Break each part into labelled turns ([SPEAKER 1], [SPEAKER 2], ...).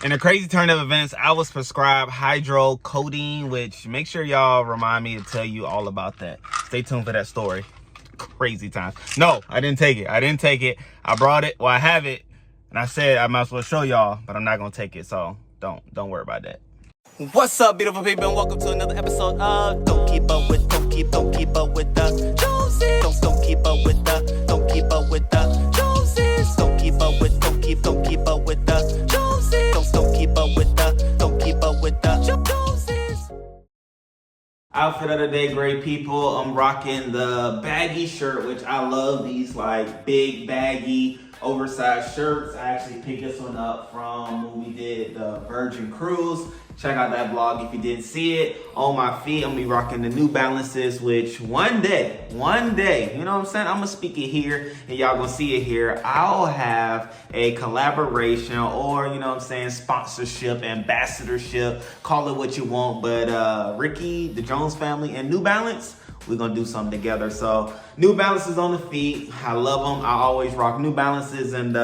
[SPEAKER 1] In a crazy turn of events, I was prescribed hydrocodone, which make sure y'all remind me to tell you all about that. Stay tuned for that story. Crazy times. No, I didn't take it. I brought it. Well, I have it. And I said I might as well show y'all, but I'm not going to take it. So don't worry about that. What's up, beautiful people, and welcome to another episode of Don't Keep Up With the Joneses. Don't keep up with the Joneses. Don't keep up with the Joneses. Don't keep up with the Joneses. Don't keep up with the Joneses. Outfit of the day, great people. I'm rocking the baggy shirt, which I love these like big baggy oversized shirts. I actually picked this one up from when we did the Virgin Cruise. Check out that vlog if you didn't see it. On my feet, I'm gonna be rocking the New Balances, which one day, you know what I'm saying? I'm gonna speak it here and y'all gonna see it here. I'll have a collaboration or, you know what I'm saying, sponsorship, ambassadorship, call it what you want. But Rickey, the Jones family, and New Balance, we're gonna do something together. So New Balances on the feet, I love them. I always rock New Balances, and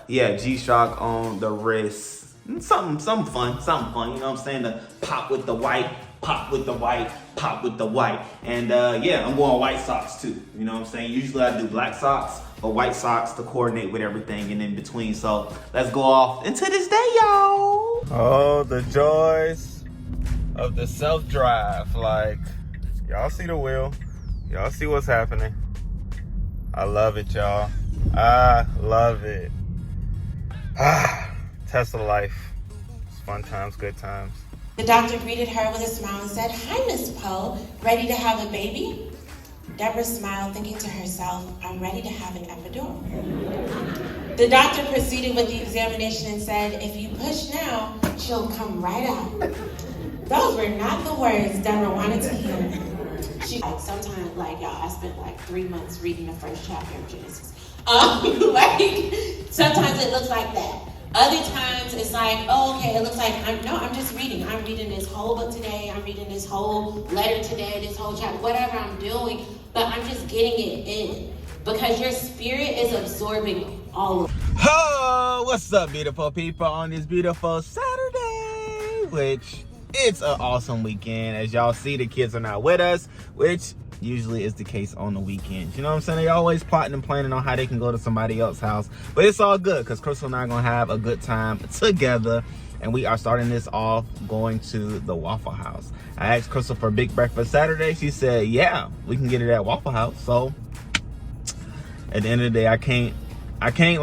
[SPEAKER 1] yeah, G-Shock on the wrist. Something fun, you know what I'm saying? The pop with the white, pop with the white, pop with the white. And yeah, I'm going white socks too, you know what I'm saying? Usually I do black socks, but white socks to coordinate with everything and in between. So let's go off into this day, y'all. Oh, the joys of the self-drive. Like, y'all see the wheel, y'all see what's happening. I love it, y'all. I love it. Tesla life. It's fun times, good times.
[SPEAKER 2] The doctor greeted her with a smile and said, "Hi, Miss Poe. Ready to have a baby?" Deborah smiled, thinking to herself, "I'm ready to have an epidural." The doctor proceeded with the examination and said, "If you push now, she'll come right out." Those were not the words Deborah wanted to hear. She sometimes, like, y'all, I spent like 3 months reading the first chapter of Genesis. Like, sometimes it looks like that. Other times it's like, oh, okay, it looks like, I'm just reading. I'm reading this whole book today. I'm reading this whole letter today, this whole chapter, whatever I'm doing, but I'm just getting it in because your spirit is absorbing all of it.
[SPEAKER 1] Oh, what's up, beautiful people, on this beautiful Saturday, which it's an awesome weekend. As y'all see, the kids are not with us, which usually is the case on the weekends. You know what I'm saying? They always plotting and planning on how they can go to somebody else's house. But it's all good because Chrystle and I are going to have a good time together. And we are starting this off going to the Waffle House. I asked Chrystle for a big breakfast Saturday. She said, yeah, we can get it at Waffle House. So at the end of the day, I can't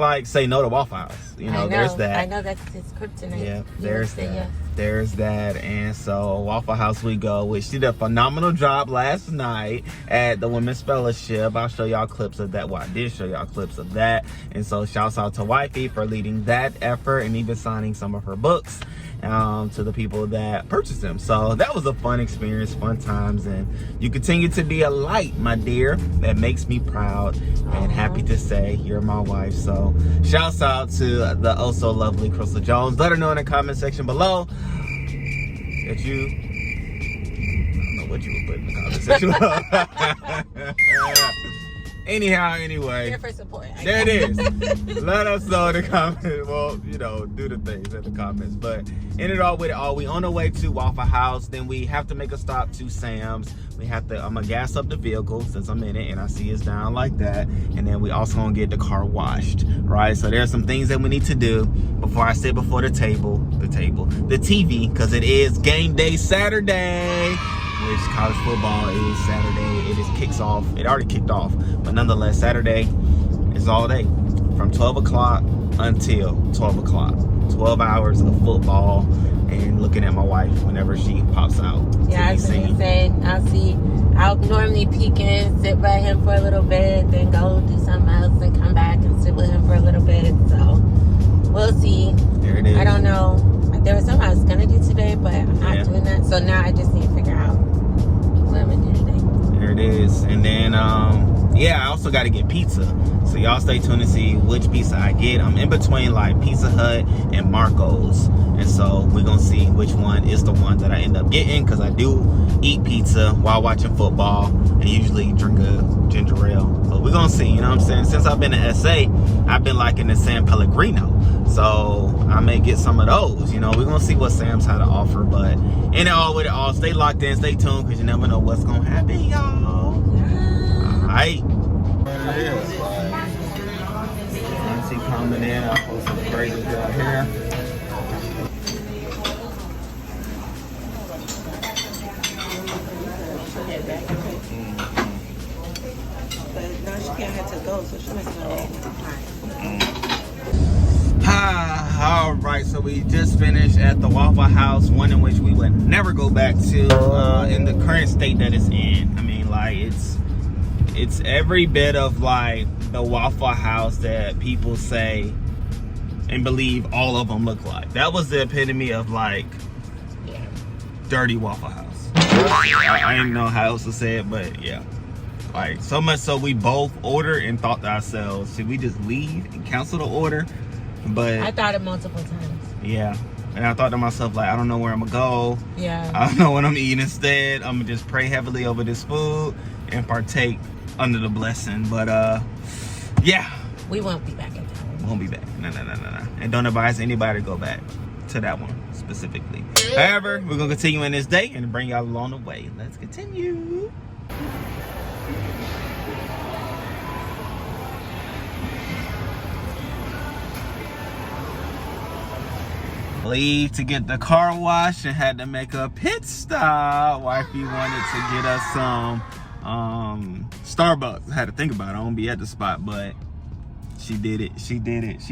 [SPEAKER 1] like say no to Waffle House. You know, there's that.
[SPEAKER 3] I know that's his kryptonite.
[SPEAKER 1] Yeah, there's that.
[SPEAKER 3] Yes.
[SPEAKER 1] There's that. And so Waffle House we go, which she did a phenomenal job last night at the Women's Fellowship. I'll show y'all clips of that. Well, I did show y'all clips of that. And so shouts out to Wifey for leading that effort and even signing some of her books to the people that purchased them. So that was a fun experience, fun times, and you continue to be a light, my dear. That makes me proud and happy to say you're my wife. So shouts out to the oh so lovely Chrystle Jones. Let her know in the comment section below that you, I don't know what you would put in the comment section. Anyhow, anyway.
[SPEAKER 3] Here for support.
[SPEAKER 1] There it is. Let us know in the comments. Well, you know, do the things in the comments. But in it all with it all, we on our way to Waffle House. Then we have to make a stop to Sam's. We have to, I'm gonna gas up the vehicle since I'm in it and I see it's down like that. And then we also gonna get the car washed, right? So there's some things that we need to do before I sit before the TV, because it is game day Saturday. Which college football is Saturday. It kicks off. It already kicked off, but nonetheless, Saturday is all day from 12 o'clock until 12 o'clock. 12 hours of football and looking at my wife whenever she pops out.
[SPEAKER 3] Yeah, I was gonna say, I'll normally peek in, sit by him for a little bit, then go do something else and come back and sit with him for a little bit. So we'll see.
[SPEAKER 1] There it is.
[SPEAKER 3] I don't know. There was something I was gonna do today, but I'm not doing that. So now I just need to figure out what I'm gonna do today.
[SPEAKER 1] There it is. And then yeah, I also got to get pizza. So y'all stay tuned to see which pizza I get. I'm in between like Pizza Hut and Marco's. And so we're going to see which one is the one that I end up getting, because I do eat pizza while watching football and usually drink a ginger ale. So we're going to see, you know what I'm saying? Since I've been in SA, I've been liking the San Pellegrino. So I may get some of those. You know, we're gonna see what Sam's had to offer, but in it all with it all, stay locked in, stay tuned, because you never know what's gonna happen, y'all. Alright. There it is. Once he coming in, I'll put some crazy out here.
[SPEAKER 3] But no, she can't have to go, so she must go.
[SPEAKER 1] All right, so we just finished at the Waffle House, one in which we would never go back to in the current state that it's in. I mean, like, it's every bit of like the Waffle House that people say and believe all of them look like. That was the epitome of like dirty Waffle House. I didn't know how else to say it, but yeah. Like, so much so we both ordered and thought to ourselves, should we just leave and cancel the order? But
[SPEAKER 3] I thought it multiple times.
[SPEAKER 1] Yeah. And I thought to myself, like, I don't know where I'm gonna go.
[SPEAKER 3] Yeah.
[SPEAKER 1] I don't know what I'm eating instead. I'm gonna just pray heavily over this food and partake under the blessing. But yeah.
[SPEAKER 3] We won't be back in town.
[SPEAKER 1] Won't be back. No. And don't advise anybody to go back to that one specifically. However, we're gonna continue in this day and bring y'all along the way. Let's continue. Leave to get the car washed and had to make a pit stop. Wifey wanted to get us some Starbucks. I had to think about it. I won't be at the spot, but she did it. She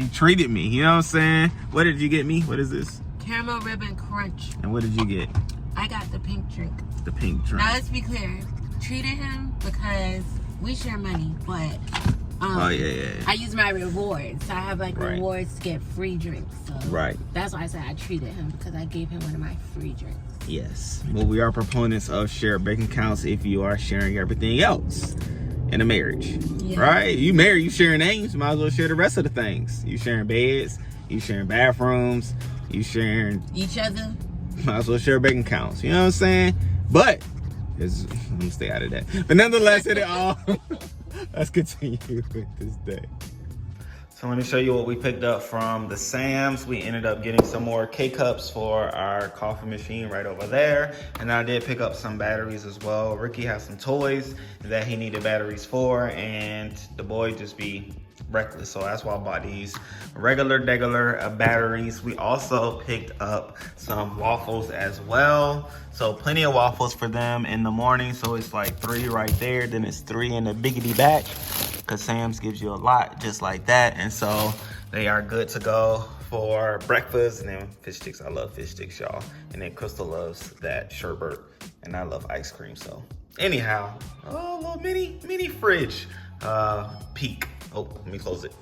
[SPEAKER 1] treated me. You know what I'm saying? What did you get me? What is this?
[SPEAKER 3] Caramel ribbon crunch.
[SPEAKER 1] And what did you get?
[SPEAKER 3] I got the pink drink.
[SPEAKER 1] The pink drink.
[SPEAKER 3] Now let's be clear. Treated him because we share money, but I use my rewards. So I have like rewards to get free drinks. So that's why I said I treated him, because I gave him one of my free drinks.
[SPEAKER 1] Yes. Well, we are proponents of shared bank accounts if you are sharing everything else in a marriage. Yeah. Right? You married, you sharing names, might as well share the rest of the things. You sharing beds, you sharing bathrooms, you sharing
[SPEAKER 3] each other.
[SPEAKER 1] Might as well share bank accounts. You know what I'm saying? But let me stay out of that. But nonetheless, it all. Let's continue with this day. So let me show you what we picked up from the Sam's. We ended up getting some more K-Cups for our coffee machine right over there. And I did pick up some batteries as well. Ricky has some toys that he needed batteries for, and the boy just be reckless. So that's why I bought these regular batteries. We also picked up some waffles as well. So plenty of waffles for them in the morning. So it's like 3 right there. Then it's 3 in the biggity bag, because Sam's gives you a lot just like that. And so they are good to go for breakfast. And then fish sticks. I love fish sticks, y'all. And then Chrystle loves that sherbet, and I love ice cream. So anyhow, a little mini fridge peek. Oh, let me close it.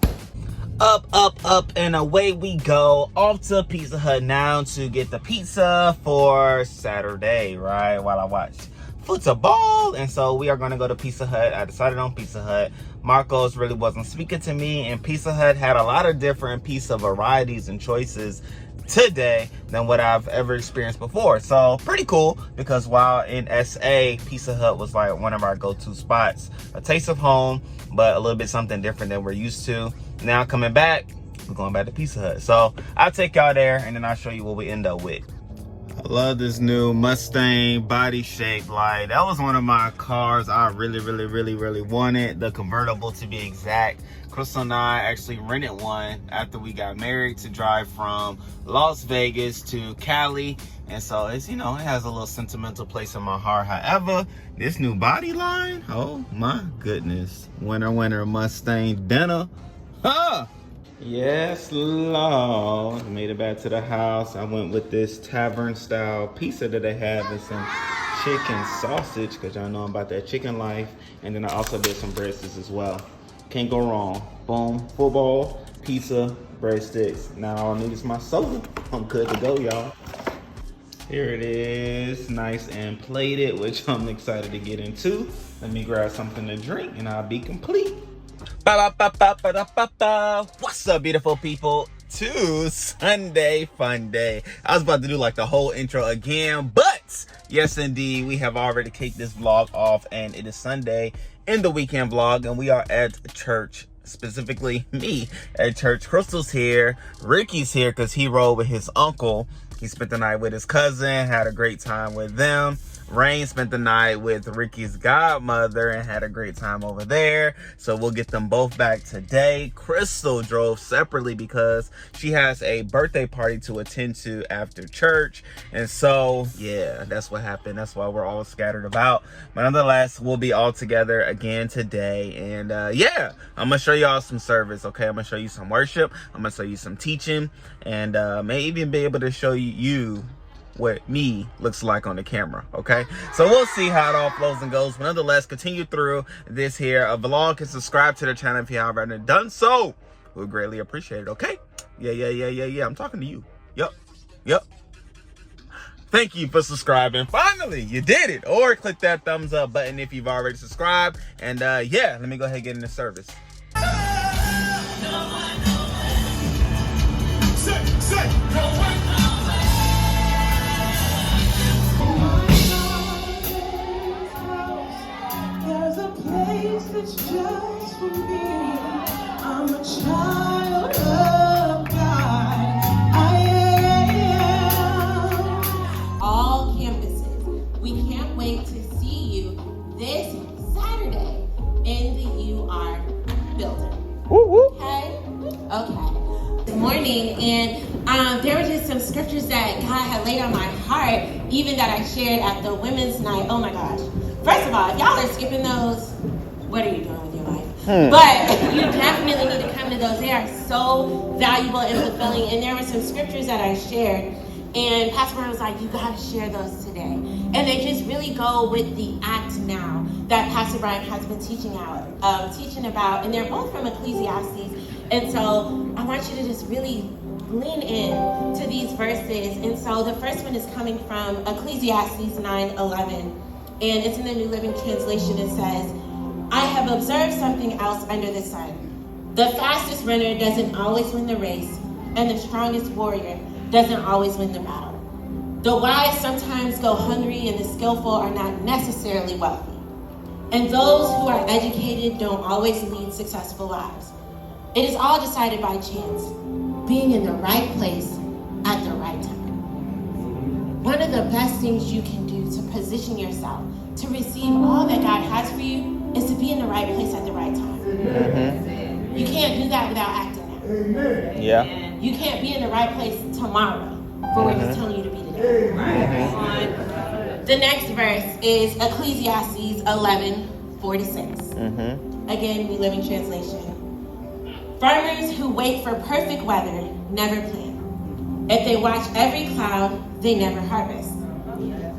[SPEAKER 1] Up, and away we go. Off to Pizza Hut now to get the pizza for Saturday, right? While I watch football. And so we are going to go to Pizza Hut. I decided on Pizza Hut. Marcos really wasn't speaking to me, and Pizza Hut had a lot of different pizza varieties and choices today than what I've ever experienced before. So pretty cool, because while in SA, Pizza Hut was like one of our go-to spots. A taste of home, but a little bit something different than we're used to. Now coming back, we're going back to Pizza Hut. So I'll take y'all there, and then I'll show you what we end up with. I love this new Mustang body shape. Like, that was one of my cars I really wanted, the convertible to be exact. Chrystle and I actually rented one after we got married to drive from Las Vegas to Cali. And so it's, you know, it has a little sentimental place in my heart. However, this new body line, oh my goodness. Winter Mustang dinner. Huh? Yes, Lord. Made it back to the house. I went with this tavern style pizza that they have and some chicken sausage, because y'all know I'm about that chicken life. And then I also did some breadsticks as well. Can't go wrong. Boom, football, pizza, breadsticks. Now all I need is my soda. I'm good to go, y'all. Here it is, nice and plated, which I'm excited to get into. Let me grab something to drink and I'll be complete. What's up, beautiful people? To Sunday Fun Day. I was about to do like the whole intro again, but yes indeed, we have already kicked this vlog off, and it is Sunday in the weekend vlog, and we are at church specifically me, at church. Crystle's here. Rickey's here because he rode with his uncle. He spent the night with his cousin, had a great time with them. Rain spent the night with Rickey's godmother and had a great time over there. So we'll get them both back today. Chrystle drove separately because she has a birthday party to attend to after church. And so, yeah, that's what happened. That's why we're all scattered about. But nonetheless, we'll be all together again today. And yeah, I'm going to show y'all some service, okay? I'm going to show you some worship. I'm going to show you some teaching. And may even be able to show you what me looks like on the camera, okay? So we'll see how it all flows and goes. But nonetheless, continue through this here vlog and subscribe to the channel if you haven't done so. We'll greatly appreciate it, okay? Yeah. I'm talking to you. Yep. Thank you for subscribing. Finally, you did it. Or click that thumbs up button if you've already subscribed. And yeah, let me go ahead and get into service.
[SPEAKER 2] It's just for me. I'm a child of God. I am. All campuses, we can't wait to see you this Saturday in the UR building. Okay? Good morning. And there were just some scriptures that God had laid on my heart, even that I shared at the women's night. Oh my gosh. First of all, if y'all are skipping those, what are you doing with your life? But you definitely need to come to those. They are so valuable and fulfilling. And there were some scriptures that I shared, and Pastor Brian was like, you got to share those today. And they just really go with the act now that Pastor Brian has been teaching about. And they're both from Ecclesiastes. And so I want you to just really lean in to these verses. And so the first one is coming from Ecclesiastes 9:11. And it's in the New Living Translation. It says, I have observed something else under the sun. The fastest runner doesn't always win the race, and the strongest warrior doesn't always win the battle. The wise sometimes go hungry, and the skillful are not necessarily wealthy. And those who are educated don't always lead successful lives. It is all decided by chance, being in the right place at the right time. One of the best things you can do to position yourself to receive all that God has for you is to be in the right place at the right time. Mm-hmm. You can't do that without acting now. Amen. Yeah. You can't be in the right place tomorrow for what He's telling you to be today. Right. The next verse is Ecclesiastes 11:4-6. Again, New Living Translation. Farmers who wait for perfect weather never plant. If they watch every cloud, they never harvest.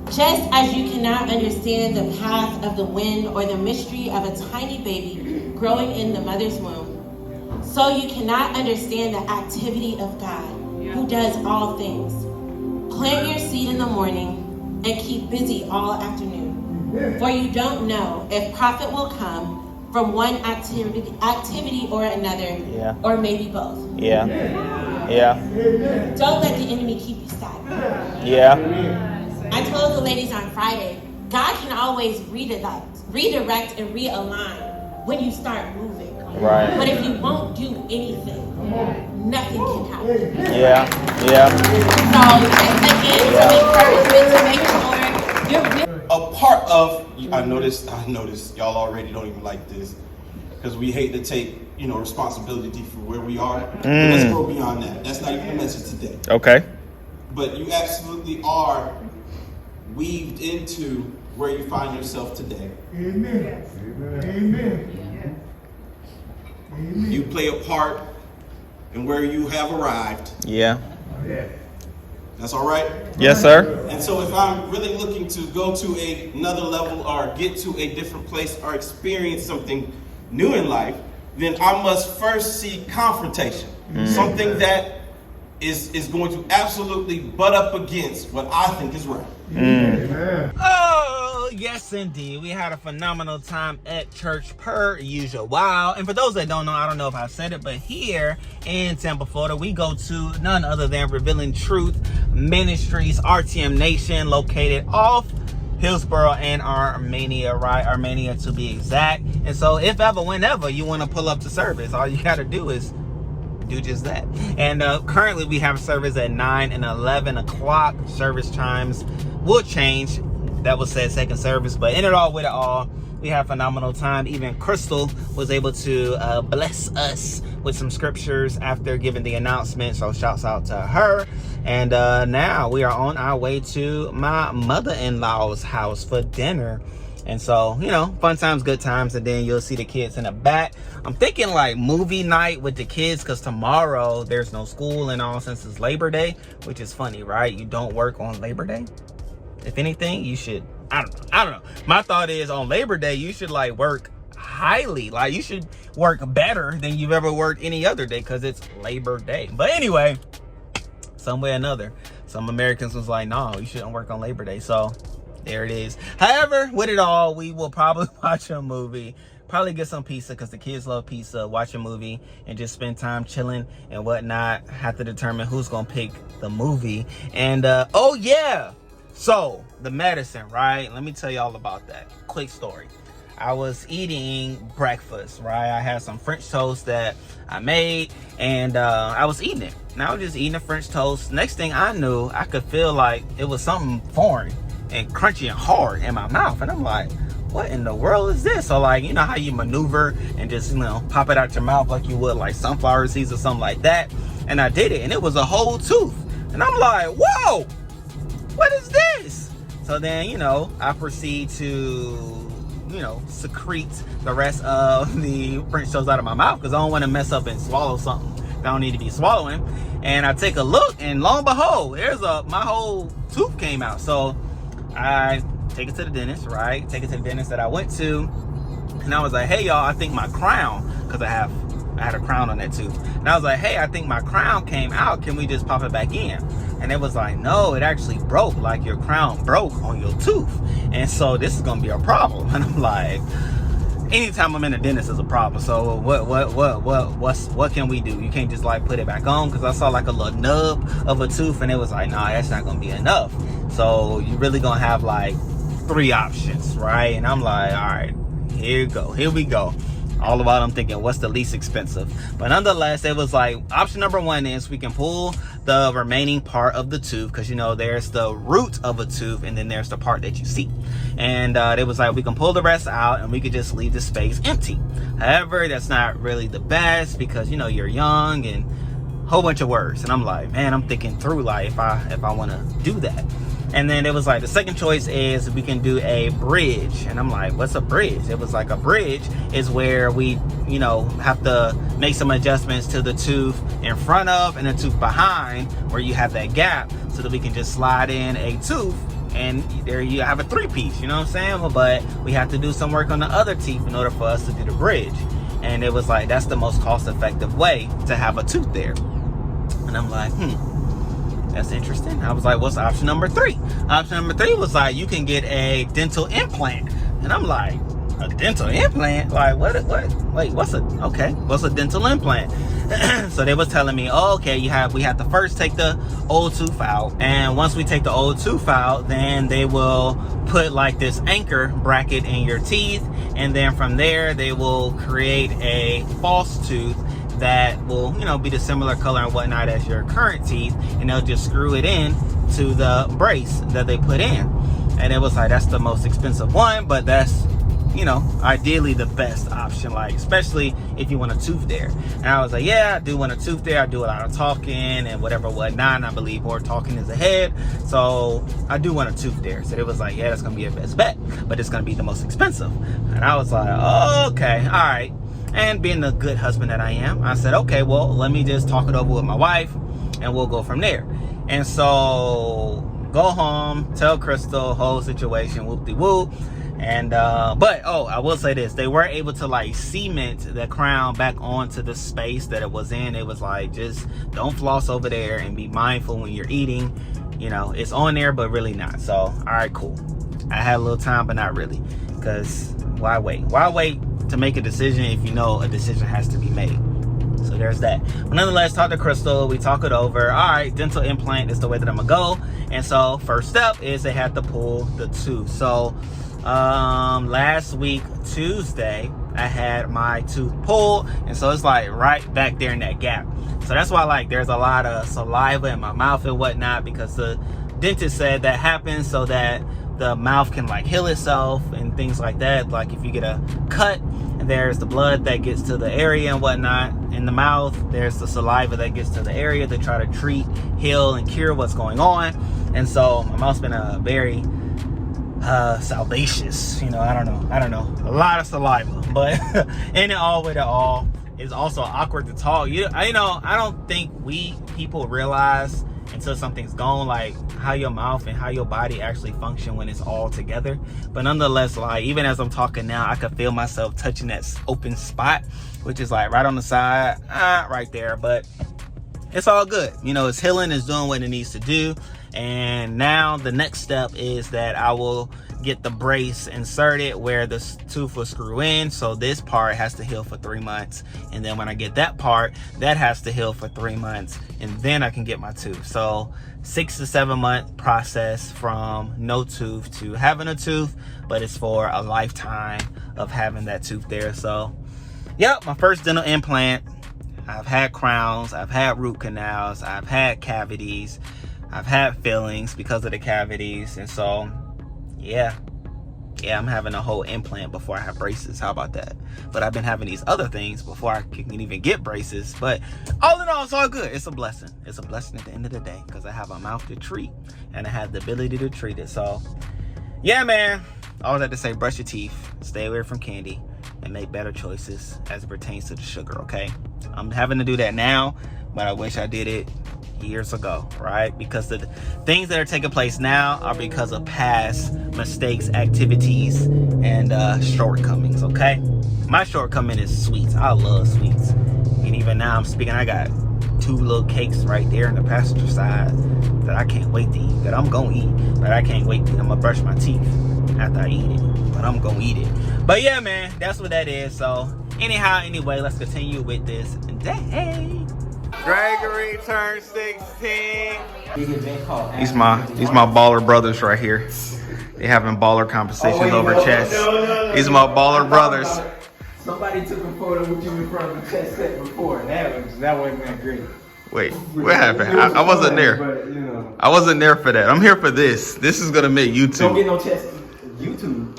[SPEAKER 2] Just as you cannot understand the path of the wind or the mystery of a tiny baby growing in the mother's womb, so you cannot understand the activity of God, who does all things. Plant your seed in the morning and keep busy all afternoon, for you don't know if profit will come from one activity or another, or maybe both. Yeah. Don't let the enemy keep you stagnant. I told the ladies on Friday, God can always redirect and realign when you start moving. Right. But if you won't do anything, nothing can happen. So just again, some encouragement to make sure you're
[SPEAKER 4] a part of. I noticed y'all already don't even like this because we hate to take responsibility for where we are. But let's go beyond that. That's not even the message today. Okay. But you absolutely are weaved into where you find yourself today. Amen. Amen. You play a part in where you have arrived. Yeah. That's all right? Yes, sir. And so if I'm really looking to go to another level or get to a different place or experience something new in life, then I must first see confrontation. Something that is going to absolutely butt up against what I think is right.
[SPEAKER 1] Oh, yes, indeed. We had a phenomenal time at church per usual. Wow. And for those that don't know, I don't know if I said it, but here in Tampa, Florida, we go to none other than Revealing Truth Ministries, RTM Nation, located off Hillsborough and Armenia, right? Armenia to be exact. And so if ever, whenever you want to pull up to service, all you got to do is do just that. And currently we have service at 9 and 11 o'clock. Service times will change. That was said second service, but in it all, with it all, we have phenomenal time. Even Chrystle was able to bless us with some scriptures after giving the announcement. So shouts out to her. And now we are on our way to my mother-in-law's house for dinner. And so, you know, fun times, good times. And then you'll see the kids in the back. I'm thinking like movie night with the kids, because tomorrow there's no school and all, since it's Labor Day, which is funny, right? You don't work on Labor Day. If anything, you should, I don't know. My thought is on Labor Day, you should like work highly. Like you should work better than you've ever worked any other day, because it's Labor Day. But anyway, some way or another, some Americans was like, no, you shouldn't work on Labor Day. So there it is. However, with it all, we will probably watch a movie, probably get some pizza, because the kids love pizza, watch a movie, and just spend time chilling and whatnot. Have to determine who's gonna pick the movie. And oh yeah, so the medicine, right? Let me tell you all about that. Quick story. I was eating breakfast, right? I had some French toast that I made, and I was eating it. And I was just eating the French toast. Next thing I knew, I could feel like it was something foreign and crunchy and hard in my mouth. And I'm like, what in the world is this? So like, you know how you maneuver and just, you know, pop it out your mouth like you would like sunflower seeds or something like that. And I did it, and it was a whole tooth. And I'm like, whoa, what is this? So then, you know, I proceed to, you know, secrete the rest of the French toast out of my mouth, because I don't want to mess up and swallow something I don't need to be swallowing. And I take a look, and lo and behold, my whole tooth came out. So I take it to the dentist, right? Take it to the dentist that I went to, and I was like, hey y'all, I think my crown, because I had a crown on that tooth, and I was like, hey, I think my crown came out, can we just pop it back in? And it was like, no, it actually broke, like your crown broke on your tooth, and so this is gonna be a problem. And I'm like, anytime I'm in the dentist is a problem. So what can we do? You can't just like put it back on, because I saw like a little nub of a tooth, and it was like, nah, that's not gonna be enough. So you really gonna have like 3 options, right? And I'm like, all right, here we go. All the while I'm thinking, what's the least expensive? But nonetheless, it was like, option number 1 is we can pull the remaining part of the tooth, because you know there's the root of a tooth, and then there's the part that you see. And it was like, we can pull the rest out, and we could just leave the space empty. However, that's not really the best, because you know you're young and a whole bunch of words. And I'm like, man, I'm thinking through like if I want to do that. And then it was like, the second choice is we can do a bridge. And I'm like, what's a bridge? It was like, a bridge is where we, you know, have to make some adjustments to the tooth in front of and the tooth behind, where you have that gap, so that we can just slide in a tooth, and there you have a 3-piece, you know what I'm saying? But we have to do some work on the other teeth in order for us to do the bridge. And it was like, that's the most cost-effective way to have a tooth there. And I'm like, that's interesting. I was like, what's option number 3? Option number 3 was like, you can get a dental implant. And I'm like, a dental implant? Like, wait, what's a dental implant? So they was telling me, oh, okay, we have to first take the old tooth out. And once we take the old tooth out, then they will put like this anchor bracket in your teeth. And then from there, they will create a false tooth that will, you know, be the similar color and whatnot as your current teeth, and they'll just screw it in to the brace that they put in. And it was like, that's the most expensive one, but that's, you know, ideally the best option, like especially if you want a tooth there. And I was like, yeah, I do want a tooth there. I do a lot of talking and whatnot, and I believe more talking is ahead, so I do want a tooth there. So it was like, yeah, that's gonna be a best bet, but it's gonna be the most expensive. And I was like, oh, okay, all right. And being the good husband that I am, I said, okay, well, let me just talk it over with my wife, and we'll go from there. And so go home, tell Chrystle, whole situation, whoop-de-whoop. And but I will say this, they were able to like cement the crown back onto the space that it was in. It was like, just don't floss over there, and be mindful when you're eating. You know, it's on there, but really not. So all right, cool. I had a little time, but not really, because why wait to make a decision if you know a decision has to be made? So there's that. But nonetheless, talk to Chrystle. We talk it over. All right, dental implant is the way that I'm gonna go. And so first step is they have to pull the tooth. So last week Tuesday I had my tooth pulled, and so it's like right back there in that gap. So that's why like there's a lot of saliva in my mouth and whatnot, because the dentist said that happens so that the mouth can like heal itself and things like that. Like if you get a cut, there's the blood that gets to the area and whatnot in the mouth, there's the saliva that gets to the area to try to treat, heal, and cure what's going on. And so my mouth's been a very salvacious, you know, I don't know, a lot of saliva, but in it all with it all, it's also awkward to talk. I don't think we people realize until something's gone, like how your mouth and how your body actually function when it's all together. But nonetheless, like even as I'm talking now, I can feel myself touching that open spot, which is like right on the side, right there. But it's all good, you know, it's healing, it's doing what it needs to do. And now the next step is that I will get the brace inserted where the tooth will screw in. So this part has to heal for 3 months, and then when I get that part, that has to heal for 3 months, and then I can get my tooth. So 6 to 7 month process from no tooth to having a tooth, but it's for a lifetime of having that tooth there. So yep, my first dental implant. I've had crowns, I've had root canals, I've had cavities, I've had fillings because of the cavities. And so yeah, I'm having a whole implant before I have braces. How about that? But I've been having these other things before I can even get braces. But all in all, it's all good. It's a blessing. It's a blessing at the end of the day, because I have a mouth to treat and I have the ability to treat it. So yeah, man, I always have to say, brush your teeth, stay away from candy, and make better choices as it pertains to the sugar, okay? I'm having to do that now, but I wish I did it years ago, right? Because the things that are taking place now are because of past mistakes, activities, and shortcomings, okay? My shortcoming is sweets. I love sweets. And even now I'm speaking, I got 2 little cakes right there in the passenger side that I can't wait to eat, that I'm gonna eat, but I can't wait to eat. I'm gonna brush my teeth after I eat it, but I'm gonna eat it. But yeah, man, that's what that is. So anyhow, anyway, let's continue with this day. Gregory turned 16. These my baller brothers right here. They having baller conversations over chess.
[SPEAKER 4] No.
[SPEAKER 1] These are my baller brothers.
[SPEAKER 5] Somebody took a photo with you in front of the chess set before. That wasn't that great.
[SPEAKER 1] Wait, what happened? I wasn't there.
[SPEAKER 5] But, you know,
[SPEAKER 1] I wasn't there for that. I'm here for this. This is gonna make YouTube.
[SPEAKER 5] don't get no chess YouTube.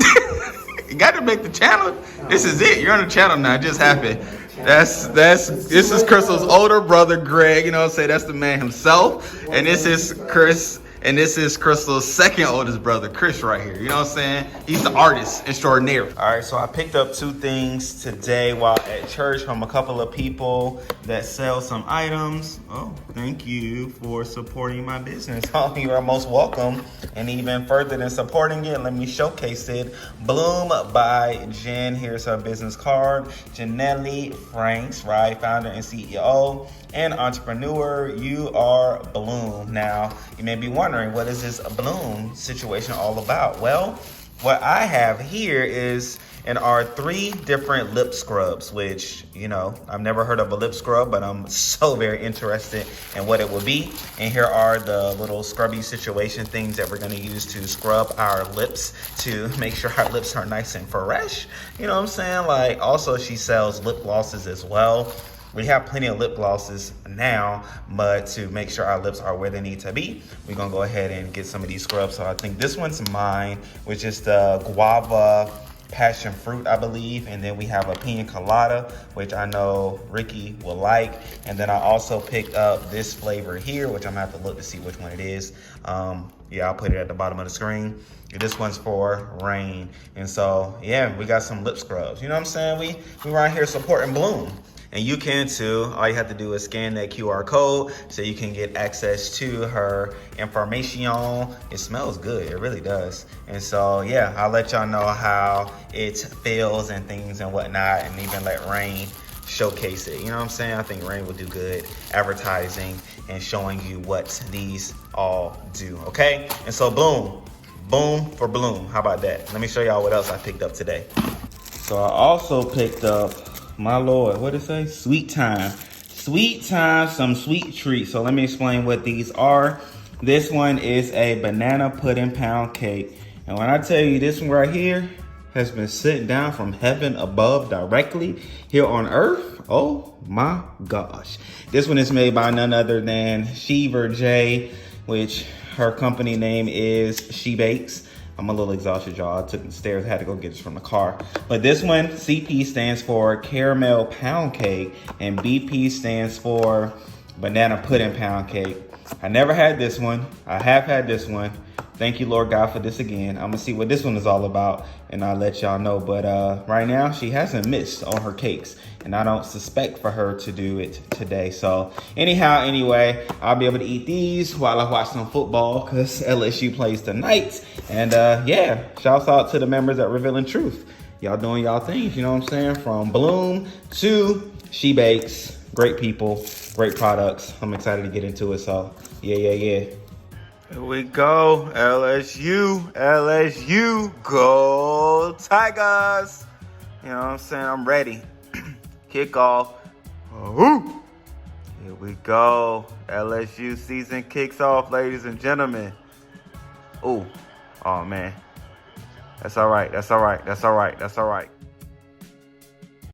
[SPEAKER 1] You got to make the channel. This is it. You're on the channel now. It just happened. This is Crystle's older brother, Greg. You know what I'm saying? That's the man himself. And this is Chris. And this is Crystle's second oldest brother, Chris, right here. You know what I'm saying? He's the artist extraordinaire. All right, so I picked up 2 things today while at church from a couple of people that sell some items. Oh, thank you for supporting my business. Oh, you are most welcome. And even further than supporting it, let me showcase it. Bloom by Jen. Here's her business card. Janelli Franks, right? Founder and CEO and entrepreneur. You are Bloom. Now, you may be wondering, what is this Bloom situation all about? Well, what I have here are 3 different lip scrubs, which, you know, I've never heard of a lip scrub, but I'm so very interested in what it will be. And here are the little scrubby situation things that we're going to use to scrub our lips to make sure our lips are nice and fresh. You know what I'm saying? Like, also she sells lip glosses as well. We have plenty of lip glosses now, but to make sure our lips are where they need to be, we're gonna go ahead and get some of these scrubs. So I think this one's mine, which is the guava passion fruit, I believe. And then we have a pina colada, which I know Rickey will like. And then I also picked up this flavor here, which I'm gonna have to look to see which one it is. Yeah, I'll put it at the bottom of the screen. This one's for Rain. And so, yeah, we got some lip scrubs. You know what I'm saying? We around here supporting Bloom. And you can too. All you have to do is scan that QR code so you can get access to her information. It smells good, it really does. And so yeah, I'll let y'all know how it feels and things and whatnot, and even let Rain showcase it. You know what I'm saying? I think Rain will do good advertising and showing you what these all do, okay? And so boom for Bloom. How about that? Let me show y'all what else I picked up today. So I also picked up, my Lord, what did it say? Sweet Time. Sweet time, some sweet treats. So let me explain what these are. This one is a banana pudding pound cake. And when I tell you this one right here has been sent down from heaven above directly here on earth, oh my gosh. This one is made by none other than Shiver J, which her company name is She Bakes. I'm a little exhausted, y'all. I took the stairs, had to go get this from the car. But this one, CP stands for caramel pound cake, and BP stands for banana pudding pound cake. I never had this one. I have had this one. Thank you, Lord God, for this again. I'm gonna see what this one is all about, and I'll let y'all know. But right now, she hasn't missed on her cakes, and I don't suspect for her to do it today. So anyhow, anyway, I'll be able to eat these while I watch some football, because LSU plays tonight. And yeah, shouts out to the members at Revealing Truth. Y'all doing y'all things, you know what I'm saying? From Bloom to She Bakes. Great people, great products. I'm excited to get into it. So yeah. Here we go. LSU, go Tigers. You know what I'm saying? I'm ready. Kickoff. Woo! Here we go. LSU season kicks off, ladies and gentlemen. Oh man. That's all right.